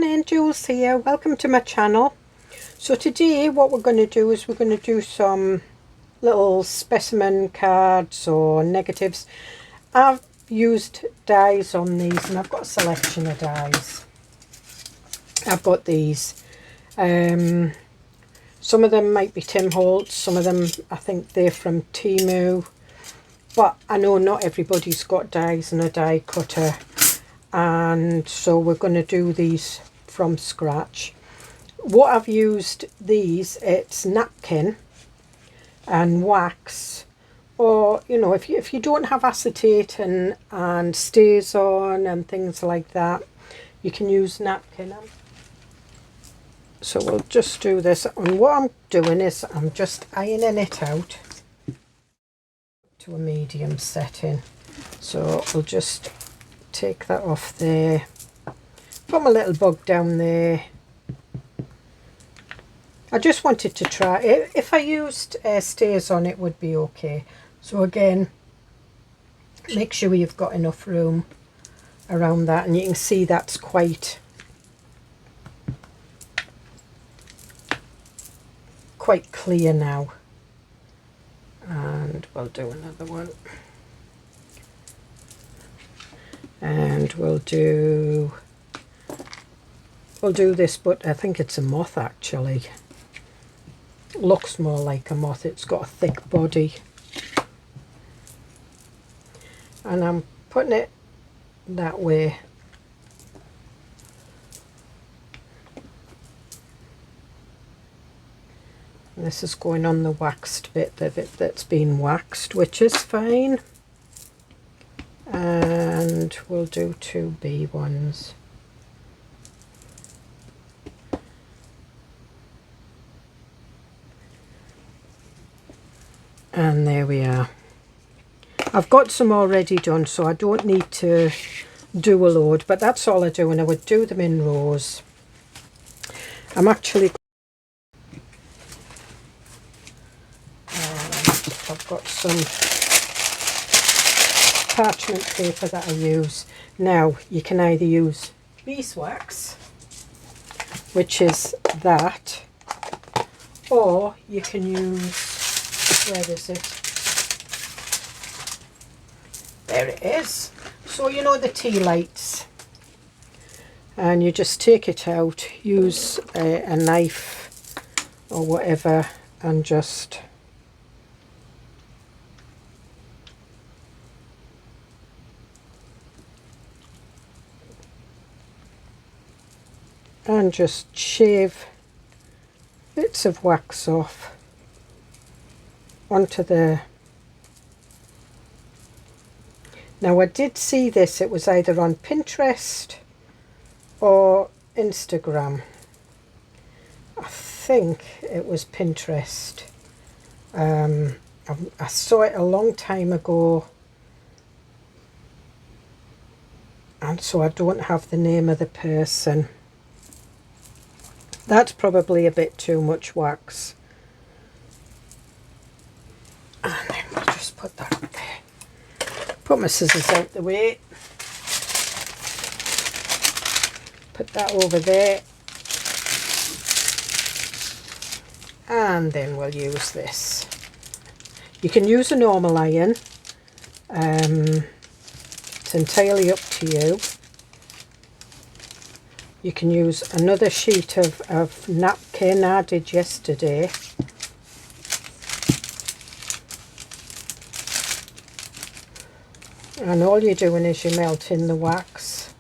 morning, Jules here. Welcome to my channel. So today what we're going to do is we're going to do some little specimen cards or negatives. I've used dies on these and I've got a selection of dies. I've got these. Some of them might be Tim Holtz, some of them I think they're from Temu. But I know not everybody's got dies and a die cutter. And so we're going to do these from scratch. What I've used these, it's napkin and wax, or you know, if you don't have acetate and stays on and things like that, you can use napkin. So we'll just do this, and what I'm doing is I'm just ironing it out to a medium setting. So we'll just take that off there, put my little bug down there. I just wanted to try it. If I used stays on, it would be okay. So again, make sure you've got enough room around that, and you can see that's quite clear now. And we'll do another one. And we'll do this, but I think it's a moth actually. Looks more like a moth. It's got a thick body. And I'm putting it that way. And this is going on the waxed bit, the bit that's been waxed, which is fine. And we'll do 2 B ones. And there we are. I've got some already done, so I don't need to do a load, but that's all I do, and I would do them in rows. I'm actually I've got some parchment paper that I use. Now you can either use beeswax, which is that, or you can use, where is it? There it is. So you know the tea lights, and you just take it out, use a knife or whatever, and just shave bits of wax off onto the... Now I did see this, it was either on Pinterest or Instagram. I think it was Pinterest. I saw it a long time ago, and so I don't have the name of the person. That's probably a bit too much wax. And then we'll just put that up there. Put my scissors out the way. Put that over there. And then we'll use this. You can use a normal iron. It's entirely up to you. You can use another sheet of napkin I did yesterday. And all you're doing is you're melting the wax.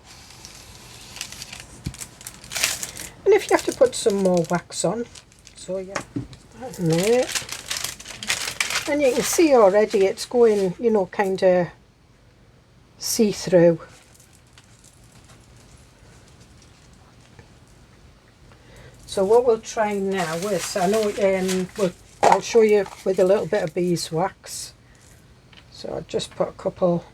And if you have to put some more wax on, so yeah, that in there. And you can see already it's going, you know, kind of see-through. So what we'll try now is, I know I'll show you with a little bit of beeswax. So I'll just put a couple,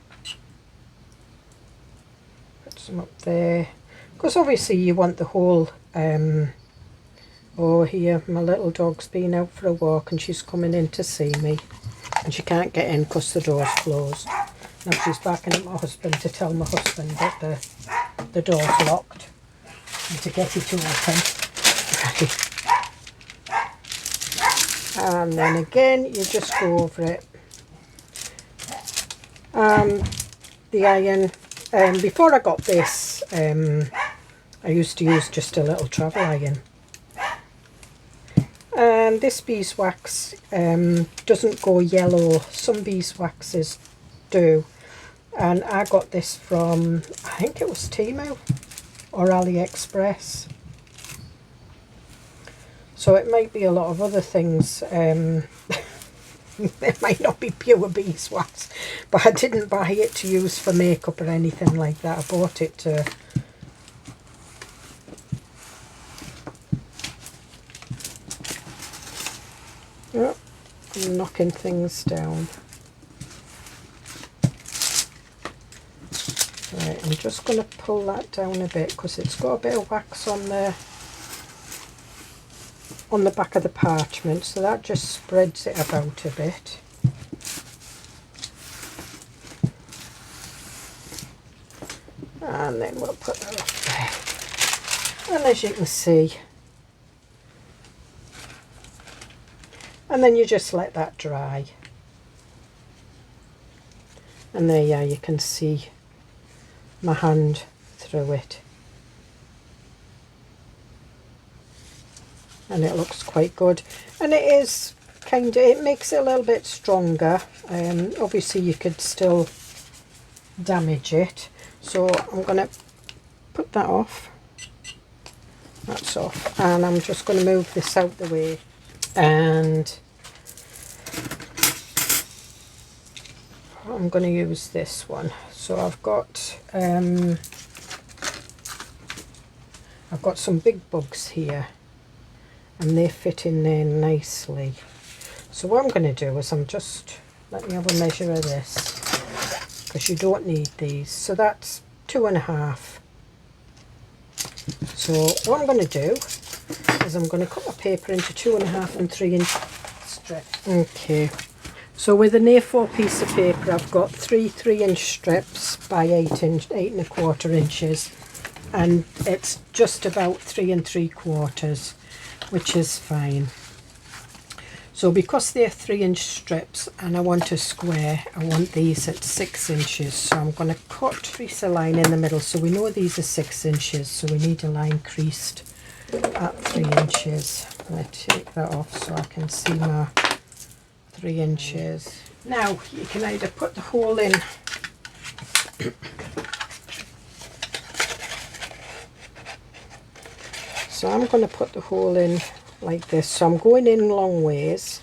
put some up there, because obviously you want the whole, oh here, my little dog's been out for a walk and she's coming in to see me, and she can't get in because the door's closed. Now she's backing at my husband to tell my husband that the door's locked. and to get it open. Right. And then again you just go over it. The iron, before I got this, I used to use just a little travel iron. And this beeswax doesn't go yellow. Some beeswaxes do. And I got this from, I think it was Temu or AliExpress. So it might be a lot of other things. It might not be pure beeswax, but I didn't buy it to use for makeup or anything like that. I bought it to oh, I'm knocking things down. Right, I'm just going to pull that down a bit because it's got a bit of wax on the back of the parchment, so that just spreads it about a bit. And then we'll put that up there. And as you can see, and then you just let that dry. And there you can see my hand through it. And it looks quite good, and it is it makes it a little bit stronger. Obviously you could still damage it, so I'm going to put that off. That's off, and I'm just going to move this out the way, and I'm going to use this one. So I've got some big bugs here, and they fit in there nicely. So what I'm going to do is let me have a measure of this, because you don't need these. So that's 2.5. So what I'm going to do is I'm going to cut my paper into 2.5 and 3-inch strips. Okay, so with an A4 piece of paper I've got 3-inch strips by 8.25 inches, and it's just about 3 3/4, which is fine. So because they're 3-inch strips and I want a square, I want these at 6 inches. So I'm going to crease a line in the middle. So we know these are 6 inches, so we need a line creased at 3 inches. I'm going to take that off so I can see my 3 inches. Now you can either put the hole in so I'm going to put the hole in like this. So I'm going in long ways.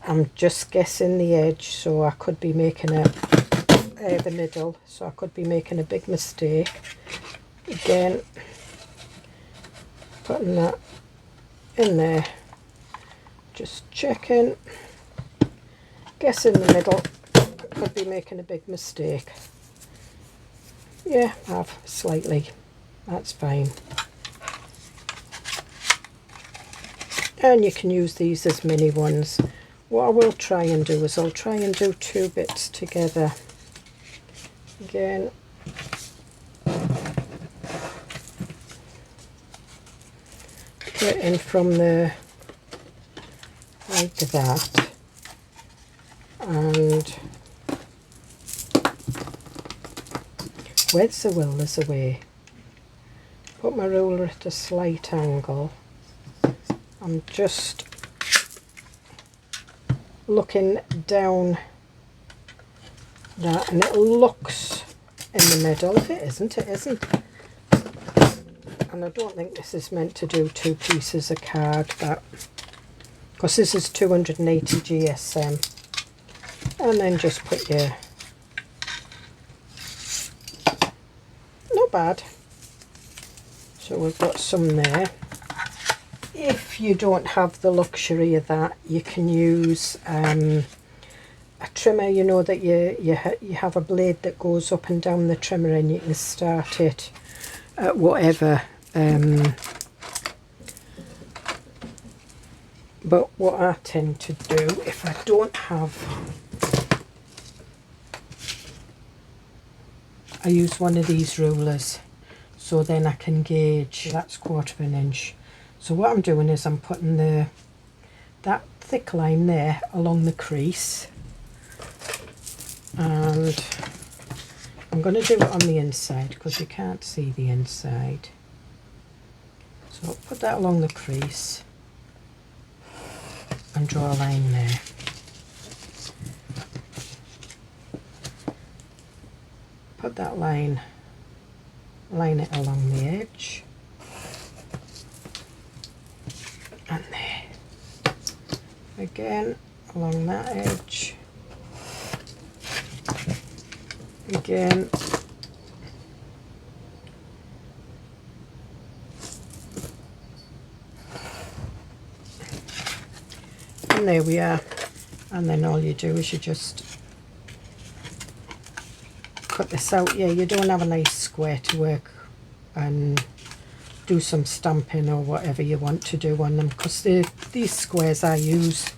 I'm just guessing the edge, so I could be making the middle, so I could be making a big mistake. Again, putting that in there, just checking, guessing the middle. I could be making a big mistake. Yeah, I have slightly. That's fine. And you can use these as mini ones. What I will try and do is I'll try and do 2 bits together. Again, get in from the like that, and where's the will there's a way. Put my ruler at a slight angle. I'm just looking down that, and it looks in the middle. If it isn't, it isn't. And I don't think this is meant to do 2 pieces of card, but because this is 280 GSM. And then just put your, not bad. So we've got some there. If you don't have the luxury of that, you can use a trimmer. You know that you have a blade that goes up and down the trimmer, and you can start it at whatever. But what I tend to do, if I don't have, I use one of these rulers. so then I can gauge. That's 1/4 inch. So what I'm doing is I'm putting that thick line there along the crease, and I'm going to do it on the inside because you can't see the inside. So I'll put that along the crease and draw a line there. Put that line it along the edge, and there again along that edge, again, and there we are. And then all you do is you just cut this out. Yeah, you don't have a nice square to work and do some stamping or whatever you want to do on them, because these squares I use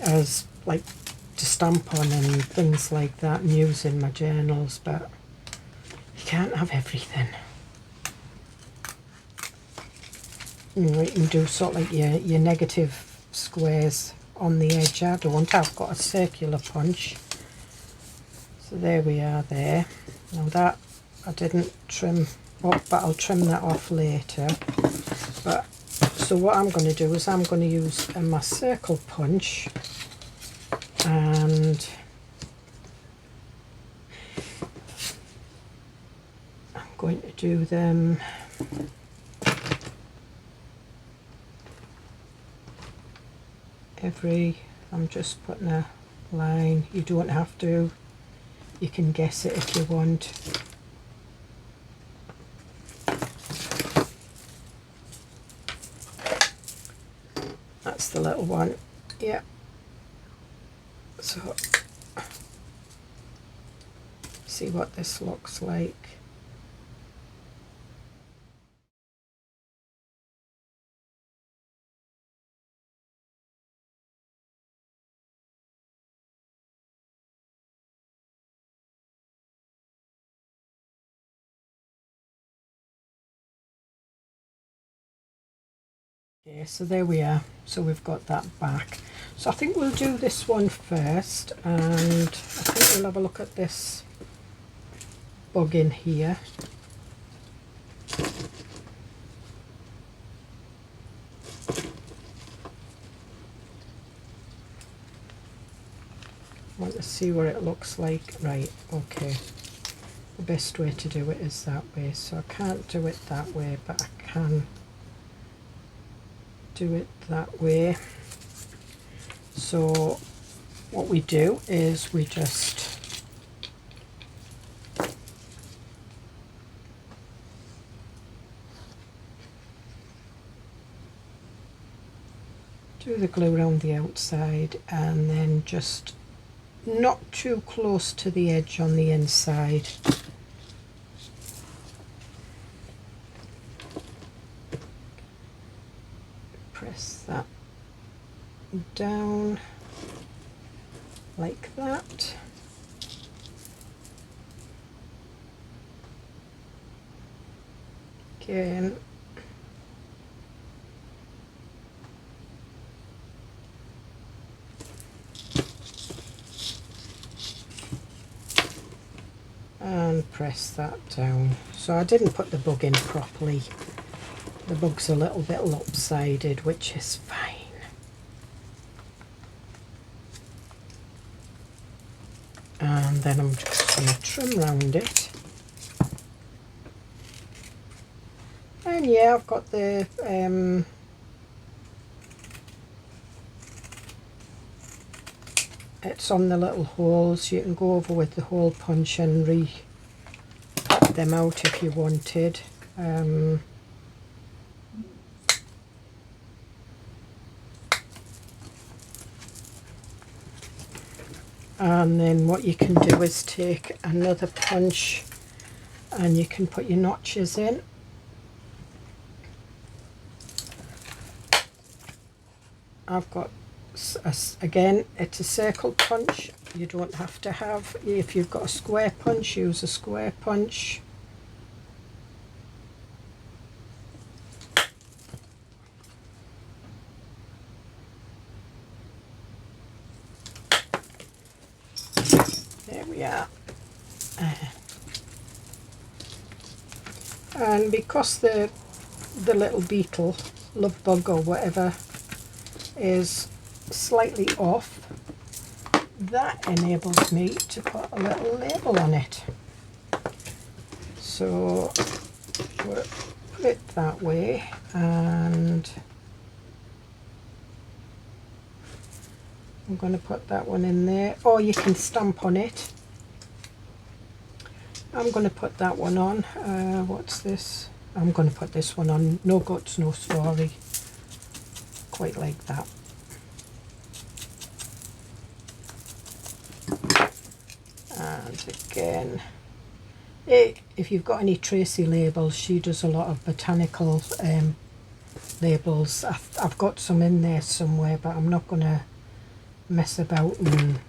as like to stamp on and things like that and use in my journals, but you can't have everything. You can do sort of like your negative squares on the edge. I don't. I've got a circular punch. So there we are there. Now that I didn't trim up, but I'll trim that off later. But so what I'm going to do is I'm going to use my circle punch, and I'm going to do them I'm just putting a line. You don't have to. You can guess it if you want. That's the little one. Yeah. So see what this looks like. Okay, so there we are. So we've got that back. So I think we'll do this one first, and I think we'll have a look at this bug in here. I want to see what it looks like. Right, okay. The best way to do it is that way. So I can't do it that way, but I can do it that way. So what we do is we just do the glue around the outside, and then just not too close to the edge on the inside. Press that down like that. Again. And press that down. So I didn't put the bug in properly. The bug's a little bit lopsided, which is fine. And then I'm just going to trim round it. And yeah, I've got the it's on the little holes. You can go over with the hole punch and re-cut them out if you wanted. And then what you can do is take another punch and you can put your notches in. I've got, again, it's a circle punch. You don't have to have, if you've got a square punch, use a square punch. yeah. And because the little beetle, love bug or whatever, is slightly off, that enables me to put a little label on it. So we'll put it that way, and I'm going to put that one in there, or you can stamp on it. I'm going to put that one on. What's this? I'm going to put this one on. No guts, no story. Quite like that. And again, if you've got any Tracy labels, she does a lot of botanical labels. I've got some in there somewhere, but I'm not going to mess about and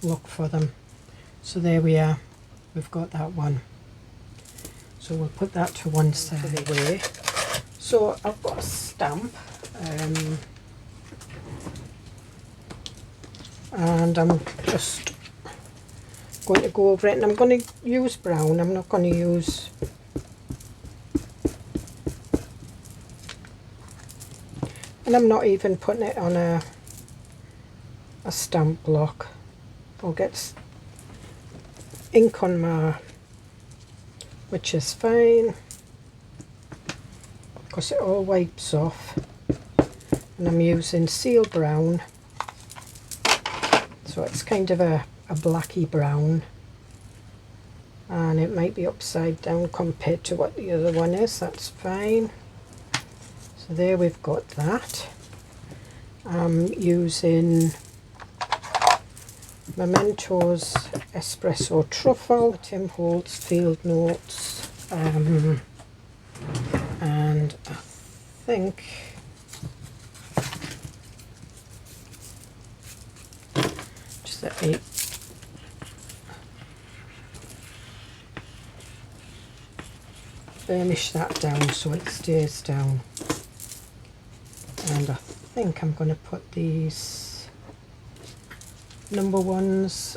look for them. So there we are, we've got that one. So we'll put that to one side away. So I've got a stamp, and I'm just going to go over it, and I'm going to use brown. I'm not going to use and I'm not even putting it on a stamp block. I'll get ink on my, which is fine because it all wipes off, and I'm using seal brown, so it's kind of a blacky brown, and it might be upside down compared to what the other one is. That's fine. So there we've got that. I'm using Memento's Espresso Truffle, Tim Holtz Field Notes, and I think just let me burnish that down so it stays down. And I think I'm going to put these number ones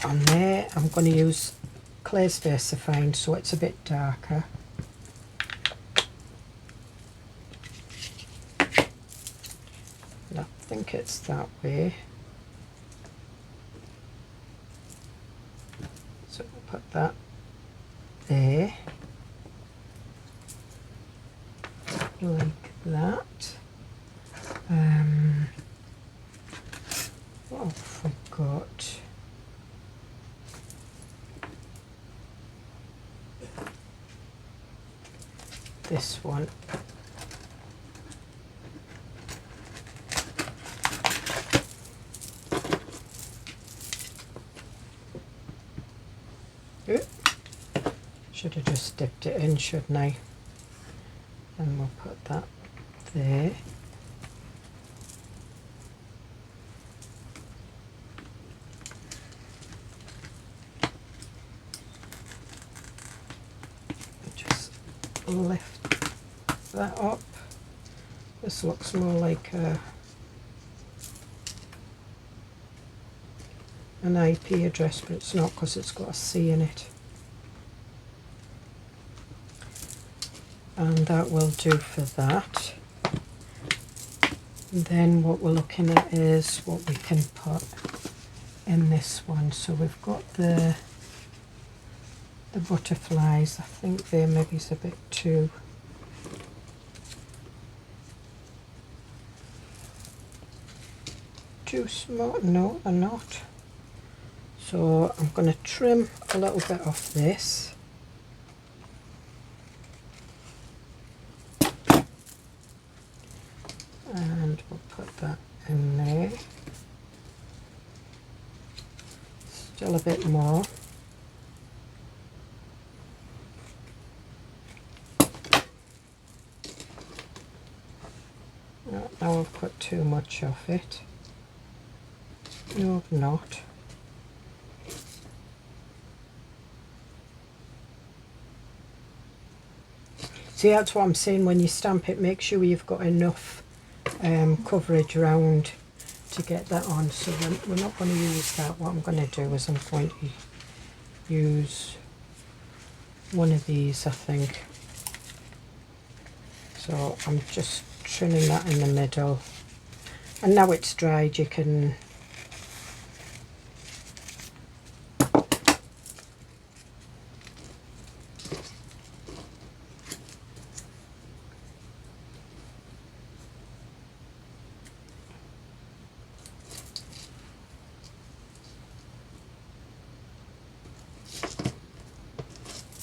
on there. I'm going to use Claire's Versifine so it's a bit darker. And I think it's that way. So we'll put that there. Like that. What I forgot. This one. Should have just dipped it in, shouldn't I? And we'll put that there. Just lift that up. This looks more like an IP address, but it's not because it's got a C in it. And that will do for that. And then what we're looking at is what we can put in this one. So we've got the butterflies. I think there maybe is a bit too small. No, they're not. So I'm going to trim a little bit off this. And we'll put that in there. Still a bit more. No, now I've put too much of it. No, I've not. See, that's what I'm saying, when you stamp it, make sure you've got enough coverage round to get that on, so we're not going to use that. What I'm going to do is I'm going to use one of these, I think. So I'm just trimming that in the middle, and now it's dried you can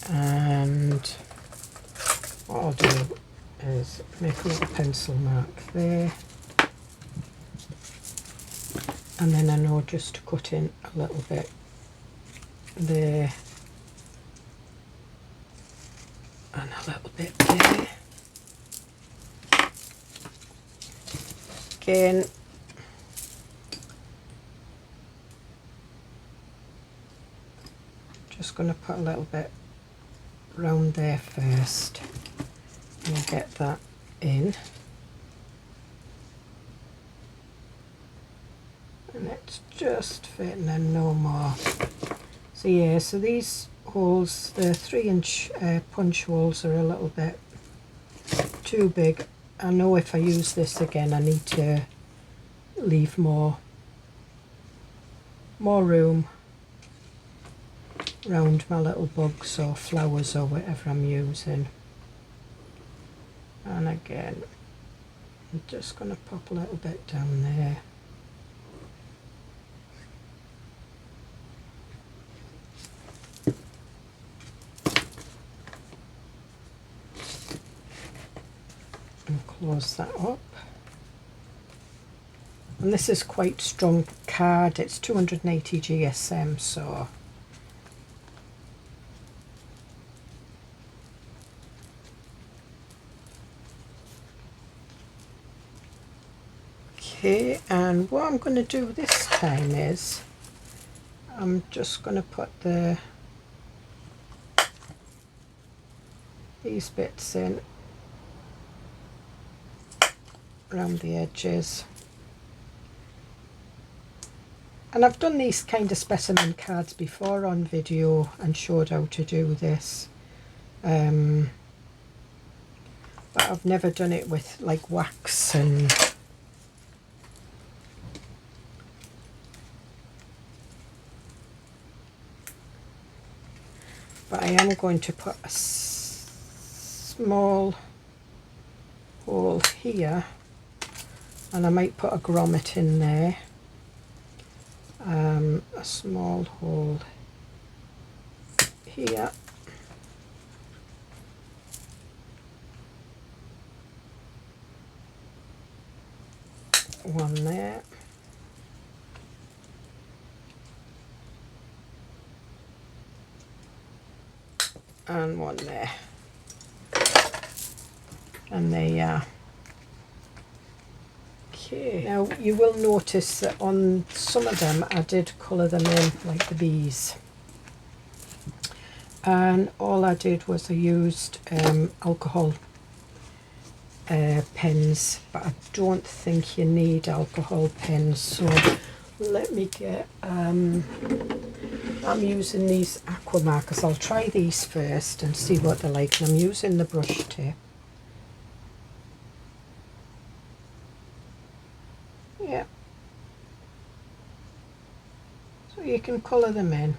and what I'll do is make a little pencil mark there, and then I know just to cut in a little bit there and a little bit there. Again, just going to put a little bit round there first and get that in, and it's just fitting in, no more. So yeah, so these holes, the 3-inch punch holes, are a little bit too big. I know if I use this again I need to leave more room round my little bugs or flowers or whatever I'm using. And again, I'm just going to pop a little bit down there. And close that up. And this is quite strong card, it's 280 GSM, so okay. And what I'm going to do this time is I'm just going to put these bits in around the edges. And I've done these kind of specimen cards before on video and showed how to do this, but I've never done it with like wax and but I am going to put a small hole here, and I might put a grommet in there. A small hole here, one there, and one there, and there you are. Okay, now you will notice that on some of them I did colour them in, like the bees, and all I did was I used alcohol pens, but I don't think you need alcohol pens, so let me get I'm using these aqua markers. I'll try these first and see what they're like, and I'm using the brush tip. Yeah, so you can colour them in.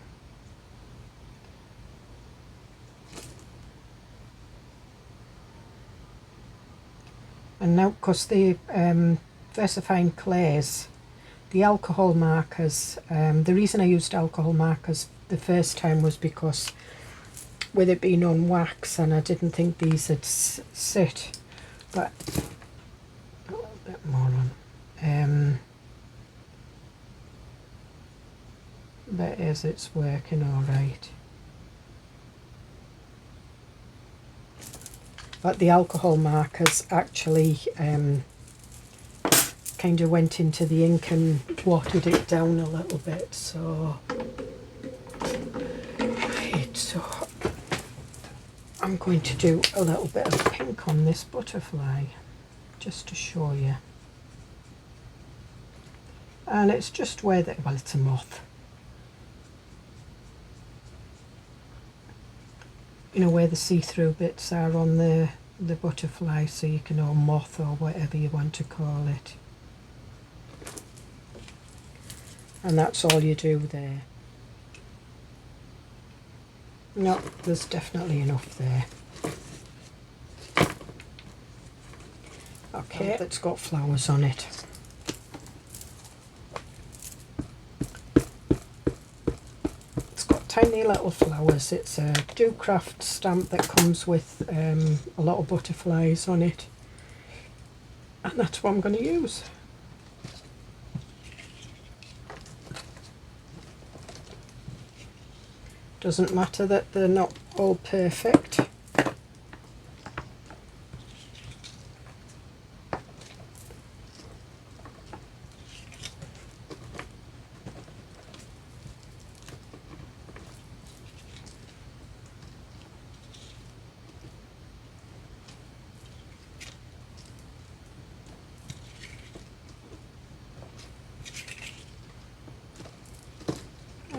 And now, because the versifying clays, the alcohol markers, the reason I used alcohol markers the first time was because with it being on wax and I didn't think these would sit, but a little bit more on. That is, it's working all right. But the alcohol markers actually kind of went into the ink and watered it down a little bit. So, right, so I'm going to do a little bit of pink on this butterfly just to show you. and it's just where the, well, it's a moth. You know, where the see-through bits are on the butterfly, so you can, or moth or whatever you want to call it. And that's all you do there. No, there's definitely enough there. Okay, it's got flowers on it. It's got tiny little flowers. It's a Do Craft stamp that comes with a lot of butterflies on it. And that's what I'm going to use. Doesn't matter that they're not all perfect.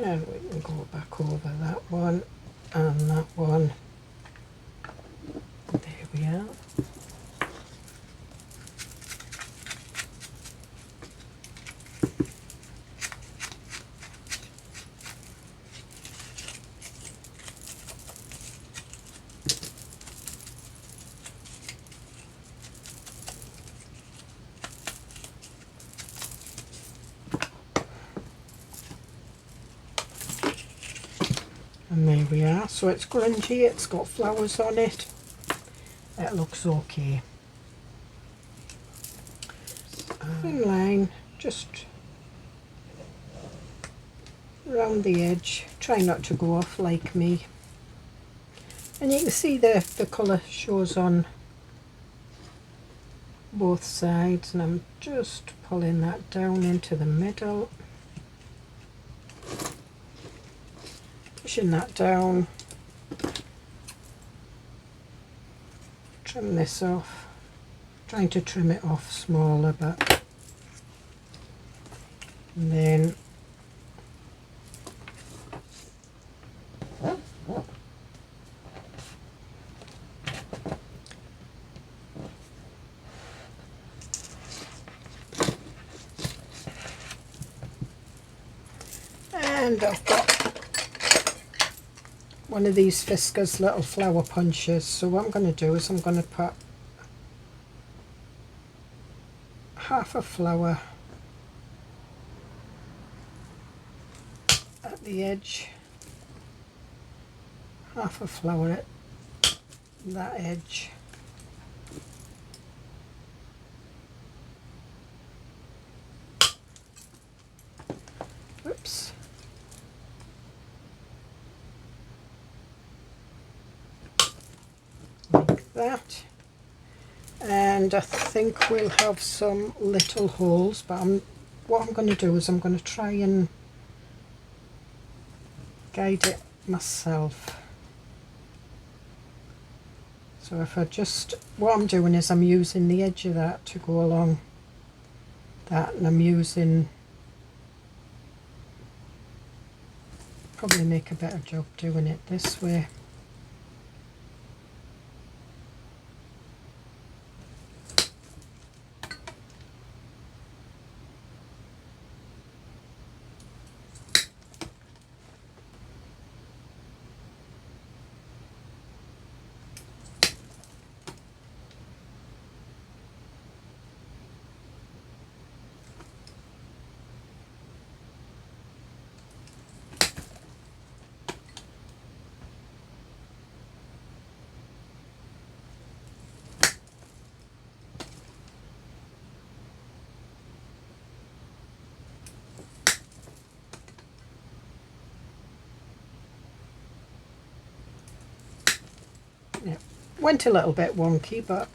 And we can go back over that one and that one. There we are. And there we are. So it's grungy, it's got flowers on it. It looks okay. Thin line, just around the edge. Try not to go off like me. And you can see the colour shows on both sides, and I'm just pulling that down into the middle. Pushing that down. Trim this off. Trying to trim it off smaller, but and then and I've got one of these Fiskars little flower punches. So what I'm going to do is I'm going to put half a flower at the edge, half a flower at that edge, whoops, like that. And I think we'll have some little holes, but what I'm going to do is I'm going to try and guide it myself. So if I just, what I'm doing is I'm using the edge of that to go along that, and I'm using, probably make a better job doing it this way. Yeah, went a little bit wonky, but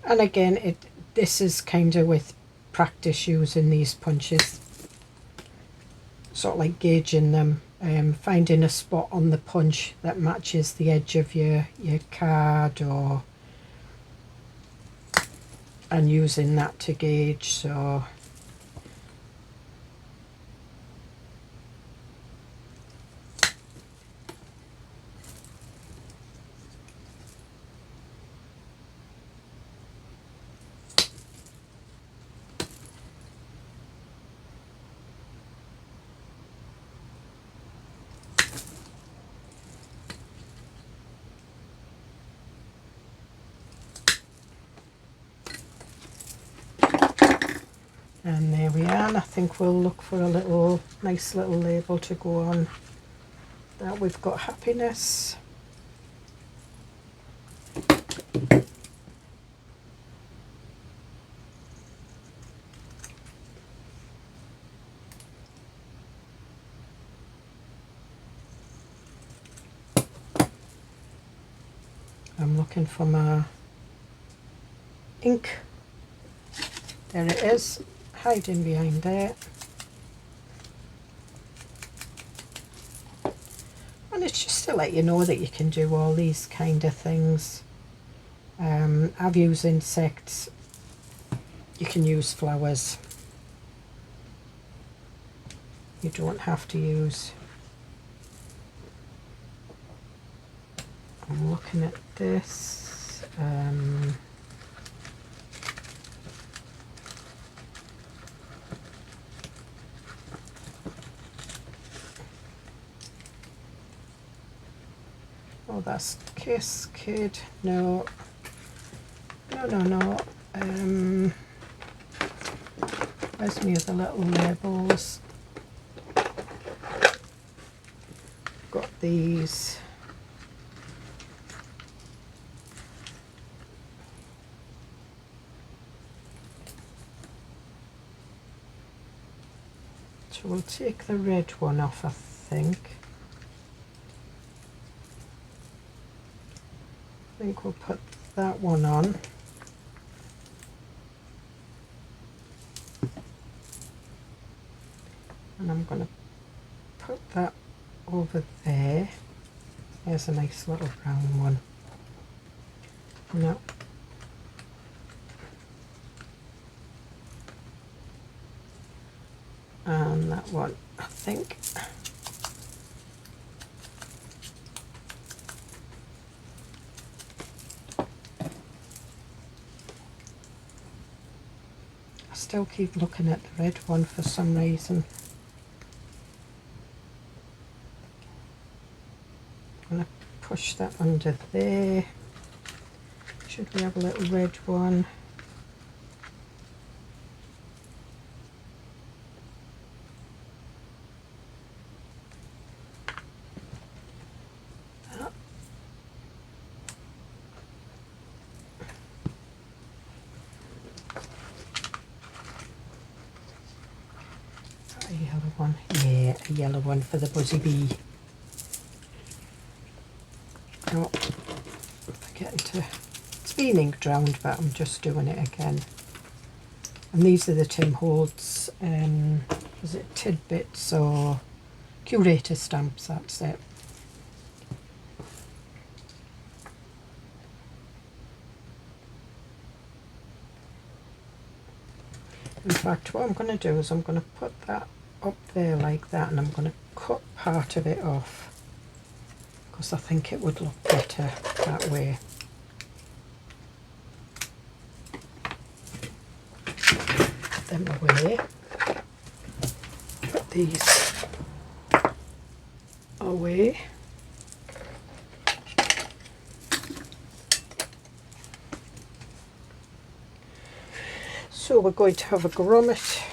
And again, this is kind of with practice using these punches, sort of like gauging them, finding a spot on the punch that matches the edge of your card, and using that to gauge. So and there we are, and I think we'll look for a nice little label to go on that. We've got happiness. I'm looking for my ink. There it is, hiding behind there. And it's just to let you know that you can do all these kind of things. I've used insects, you can use flowers. You don't have to use. I'm looking at this. Oh, that's Kiss Kid. No. Where's me other little labels? Got these. So we'll take the red one off, I think. I think we'll put that one on. And I'm going to put that over there. There's a nice little brown one. No. And that one, I think. I still keep looking at the red one for some reason. I'm going to push that under there. Should we have a little red one? A yellow one, yeah, a yellow one for the buzzy bee. Oh, I'm forgetting to, it's been ink drowned, but I'm just doing it again. And these are the Tim Holtz, is it Tidbits or Curator stamps, that's it. In fact, what I'm going to do is I'm going to put that up there like that, and I'm going to cut part of it off because I think it would look better that way. Put them away. Put these away. So we're going to have a grommet.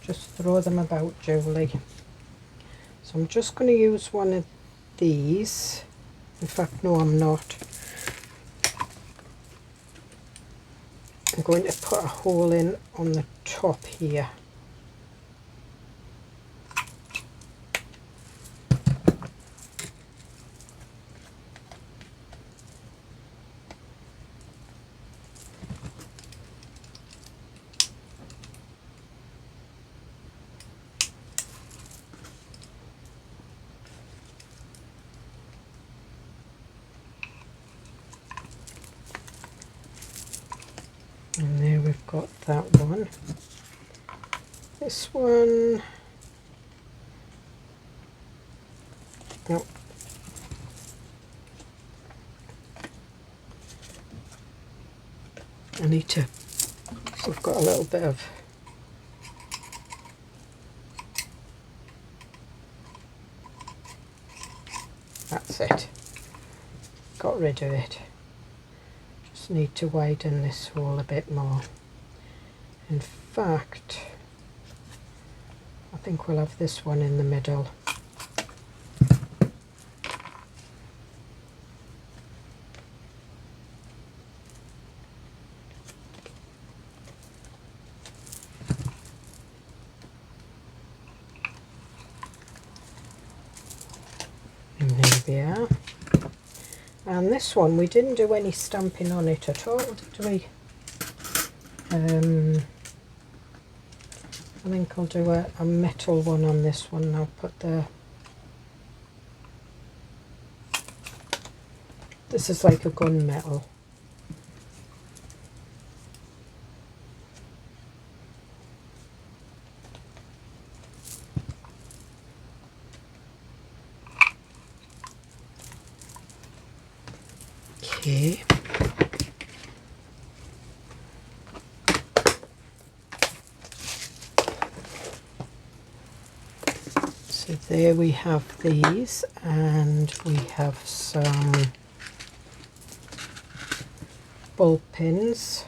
Just throw them about, Julie. So I'm just going to use one of these. In fact, no, I'm not. I'm going to put a hole in on the top here. And there we've got that one. This one, nope. I need to, so I've got a little bit of that's it. Got rid of it. Just need to widen this hole a bit more. In fact, I think we'll have this one in the middle. And there we are. And this one, we didn't do any stamping on it at all, did we? I think I'll do a metal one on this one. I'll put this is like a gunmetal. Okay. So there we have these, and we have some ball pins.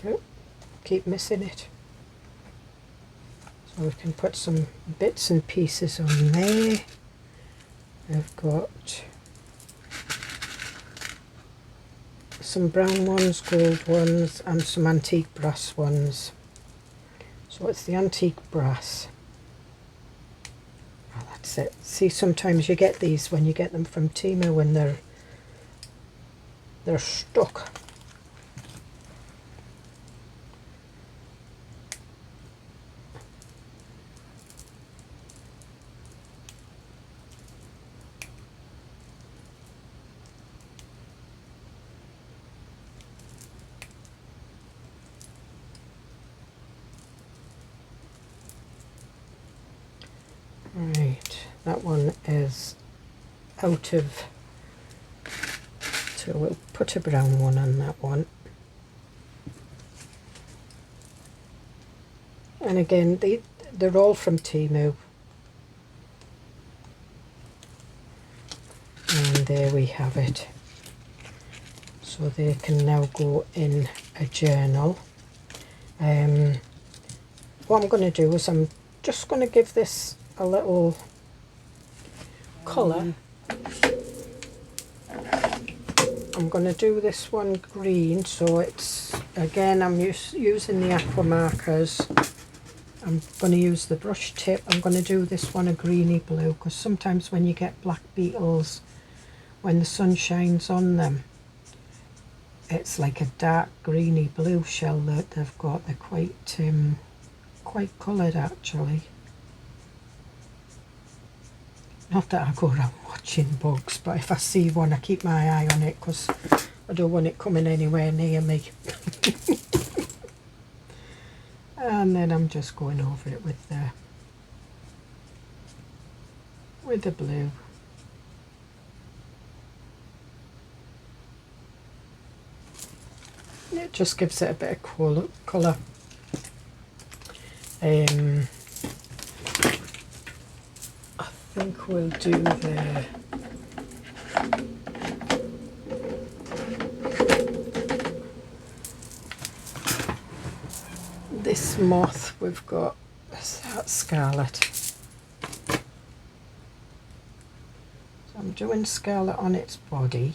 Oh, keep missing it. So we can put some bits and pieces on there. I've got some brown ones, gold ones, and some antique brass ones. So it's the antique brass. Oh, that's it. See, sometimes you get these when you get them from Temu when they're stuck. Right, that one is out of, so we'll put a brown one on that one. And again, they're all from Temu. And there we have it. So they can now go in a journal. What I'm going to do is I'm just going to give this a little colour. I'm going to do this one green, so it's, again, I'm using the aqua markers. I'm going to use the brush tip. I'm going to do this one a greeny blue, because sometimes when you get black beetles, when the sun shines on them, it's like a dark greeny blue shell that they've got. They're quite coloured actually. Not that I go around watching bugs, but if I see one I keep my eye on it because I don't want it coming anywhere near me. And then I'm just going over it with the blue. It just gives it a bit of colour. I think we'll do this moth. We've got that scarlet. So I'm doing scarlet on its body.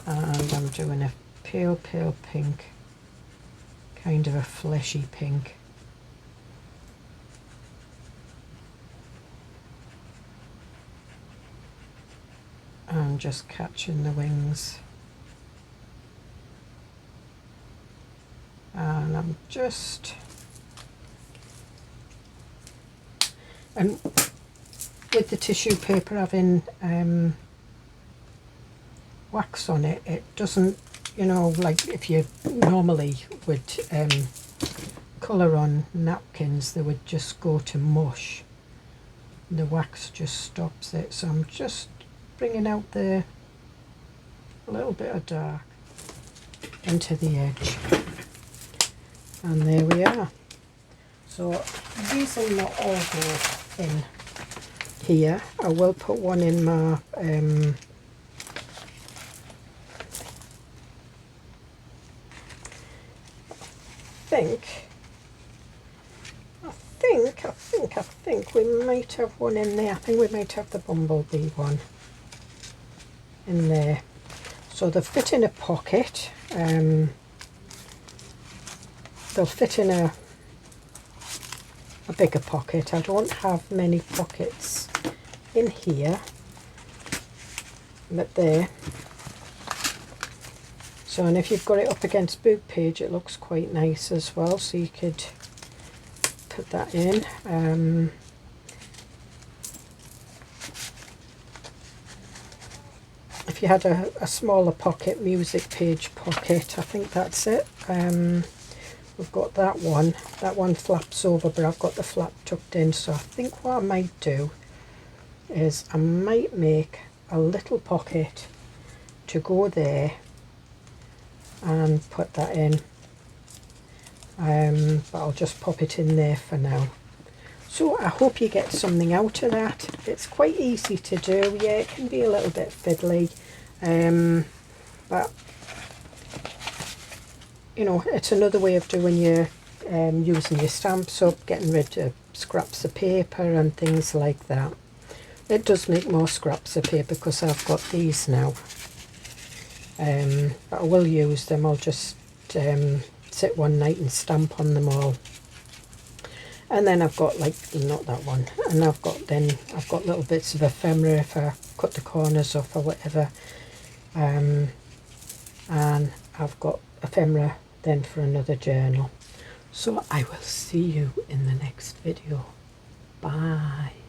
And I'm doing a pale pink, kind of a fleshy pink. And just catching the wings. and I'm just, and with the tissue paper having wax on it, it doesn't, you know, like if you normally would colour on napkins, they would just go to mush. The wax just stops it, so I'm just bringing out a little bit of dark into the edge, and there we are. So these will not all go in here. I will put one in my I think we might have one in there. I think we might have the bumblebee one in there. So they'll fit in a pocket. They'll fit in a bigger pocket. I don't have many pockets in here, but there. So, and if you've got it up against boob page, it looks quite nice as well, so you could put that in. If you had a smaller pocket, music page pocket, I think that's it. We've got that one flaps over, but I've got the flap tucked in, so I think what I might do is I might make a little pocket to go there and put that in, but I'll just pop it in there for now. So I hope you get something out of that. It's quite easy to do. Yeah, it can be a little bit fiddly, but you know, it's another way of doing your using your stamps up, getting rid of scraps of paper and things like that. It does make more scraps of paper because I've got these now, but I will use them. I'll just sit one night and stamp on them all. And then I've got, like, not that one, and I've got little bits of ephemera if I cut the corners off or whatever, and I've got ephemera then for another journal. So I will see you in the next video. Bye.